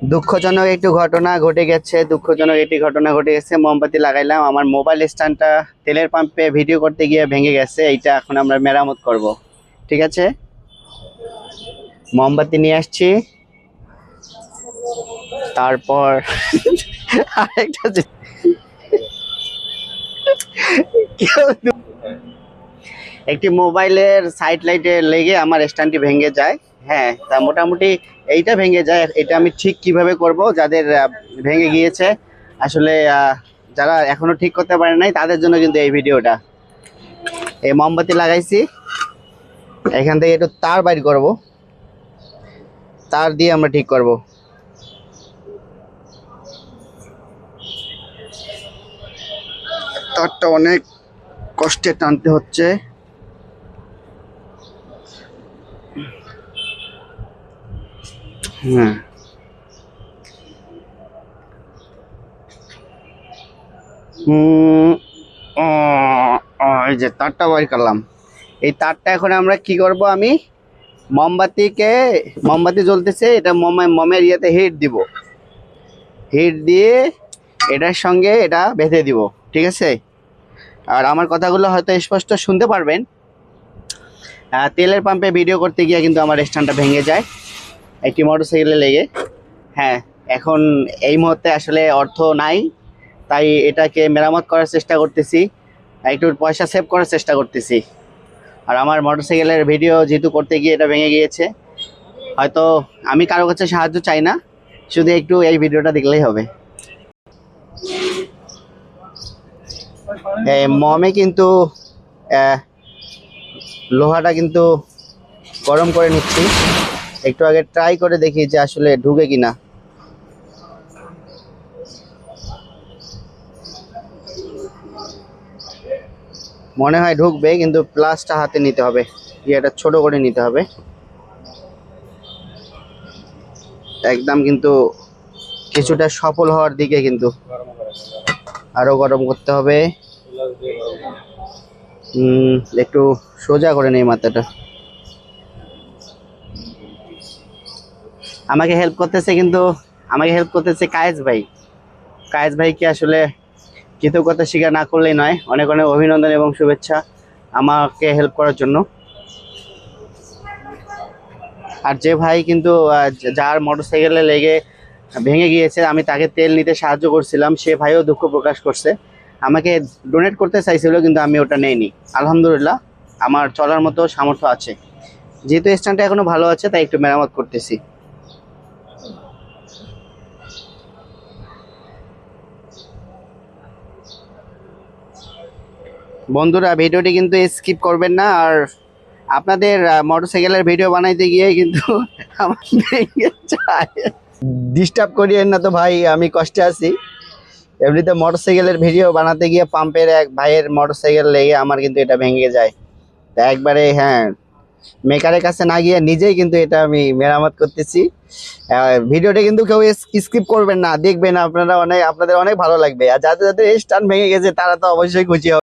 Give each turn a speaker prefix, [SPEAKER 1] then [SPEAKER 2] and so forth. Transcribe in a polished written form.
[SPEAKER 1] দুঃখজনক একটু ঘটনা ঘটে গেছে, দুঃখজনক একটি ঘটনা ঘটে গেছে। মোমবাতি লাগাইলাম, আমার মোবাইল স্ট্যান্ডটা তেলের পাম্পে ভিডিও করতে গিয়ে ভেঙে গেছে। এইটা এখন আমরা মেরামত করব। ঠিক আছে, মোমবাতি নিয়ে আসছি। তারপর আরেকটা একটি মোবাইলের সাইড লাইটে লেগে আমার স্ট্যান্ডটি ভেঙে যায়। হ্যাঁ, তা মোটামুটি এইটা ভেঙে যায়। এটা আমি ঠিক কিভাবে করব, যাদের ভেঙে গিয়েছে আসলে, যারা এখনো ঠিক করতে পারে নাই তাদের জন্য কিন্তু এই ভিডিওটা। এই মোমবাতি লাগাইছি, এখান থেকে একটু তার বাইর করব, তার দিয়ে আমরা ঠিক করব। তারটা অনেক কষ্টে টানতে হচ্ছে। হ্যাঁ, এই যে তারটা বাইর করলাম। এই তারটা এখন আমরা কি করব, আমি মোমবাতি জ্বলতেছে, এটা মোমের ইয়েতে হিট দিব, হিট দিয়ে এটার সঙ্গে এটা বেঁধে দিব। ঠিক আছে, আর আমার কথাগুলো হয়তো স্পষ্ট শুনতে পারবেন। তেলের পাম্পে ভিডিও করতে গিয়ে কিন্তু আমার স্ট্যান্ডটা ভেঙে যায় একটি মোটরসাইকেলে লেগে। হ্যাঁ, এখন এই মুহূর্তে আসলে অর্থ নাই, তাই এটাকে মেরামত করার চেষ্টা করতেছি, একটু পয়সা সেভ করার চেষ্টা করতেছি। আর আমার মোটরসাইকেলের ভিডিও যেহেতু করতে গিয়ে এটা ভেঙে গিয়েছে, হয়তো আমি কারো কাছে সাহায্য চাই না, শুধু একটু এই ভিডিওটা দেখলেই হবে। মমে কিন্তু লোহাটা কিন্তু গরম করে নিচ্ছি, একটু আগে ট্রাই করে দেখি যে আসলে ঢুকে কিনা। মনে হয় ঢুকবে, কিন্তু প্লাসটা হাতে নিতে হবে, এটা ছোট করে নিতে হবে একদম, কিন্তু কিছুটা সফল হওয়ার দিকে, কিন্তু আরো গরম করতে হবে। একটু সোজা করে নেই মাথাটা। আমাকে হেল্প করতেছে কায়েস ভাইকে আসলে কৃতজ্ঞতা স্বীকার না করলেই নয়। অনেক অনেক অভিনন্দন এবং শুভেচ্ছা আমাকে হেল্প করার জন্য। আর যে ভাই কিন্তু যার মোটরসাইকেলে লেগে ভেঙে গিয়েছে, আমি তাকে তেল নিতে সাহায্য করছিলাম, সে ভাইও দুঃখ প্রকাশ করছে, আমাকে ডোনেট করতে চাইছিল, কিন্তু আমি ওটা নেইনি। আলহামদুলিল্লাহ, আমার চলার মতো সামর্থ্য আছে, যেহেতু স্ট্যান্ডটা এখনো ভালো আছে তাই একটু মেরামত করতেছি। বন্ধুরা, ভিডিওটি কিন্তু স্কিপ করবেন না। আর আপনাদের মোটরসাইকেলের ভিডিও বানাইতে গিয়ে কিন্তু আমার ডিস্টার্ব করিয়েন না তো ভাই, আমি কষ্টে আছি। এমনিতে মোটরসাইকেলের ভিডিও বানাতে গিয়ে পাম্পের এক ভাইয়ের মোটরসাইকেল লেগে আমার কিন্তু এটা ভেঙে যায়, তা একবারে হ্যাঁ, মেকারের কাছে না গিয়ে নিজেই কিন্তু এটা আমি মেরামত করতেছি। ভিডিওটা কিন্তু কেউ স্কিপ করবেন না, দেখবেন আপনারা, আপনাদের অনেক ভালো লাগবে। আর যাদের যাদের স্ট্যান্ড ভেঙে গেছে তারা তো অবশ্যই খুশি হবে।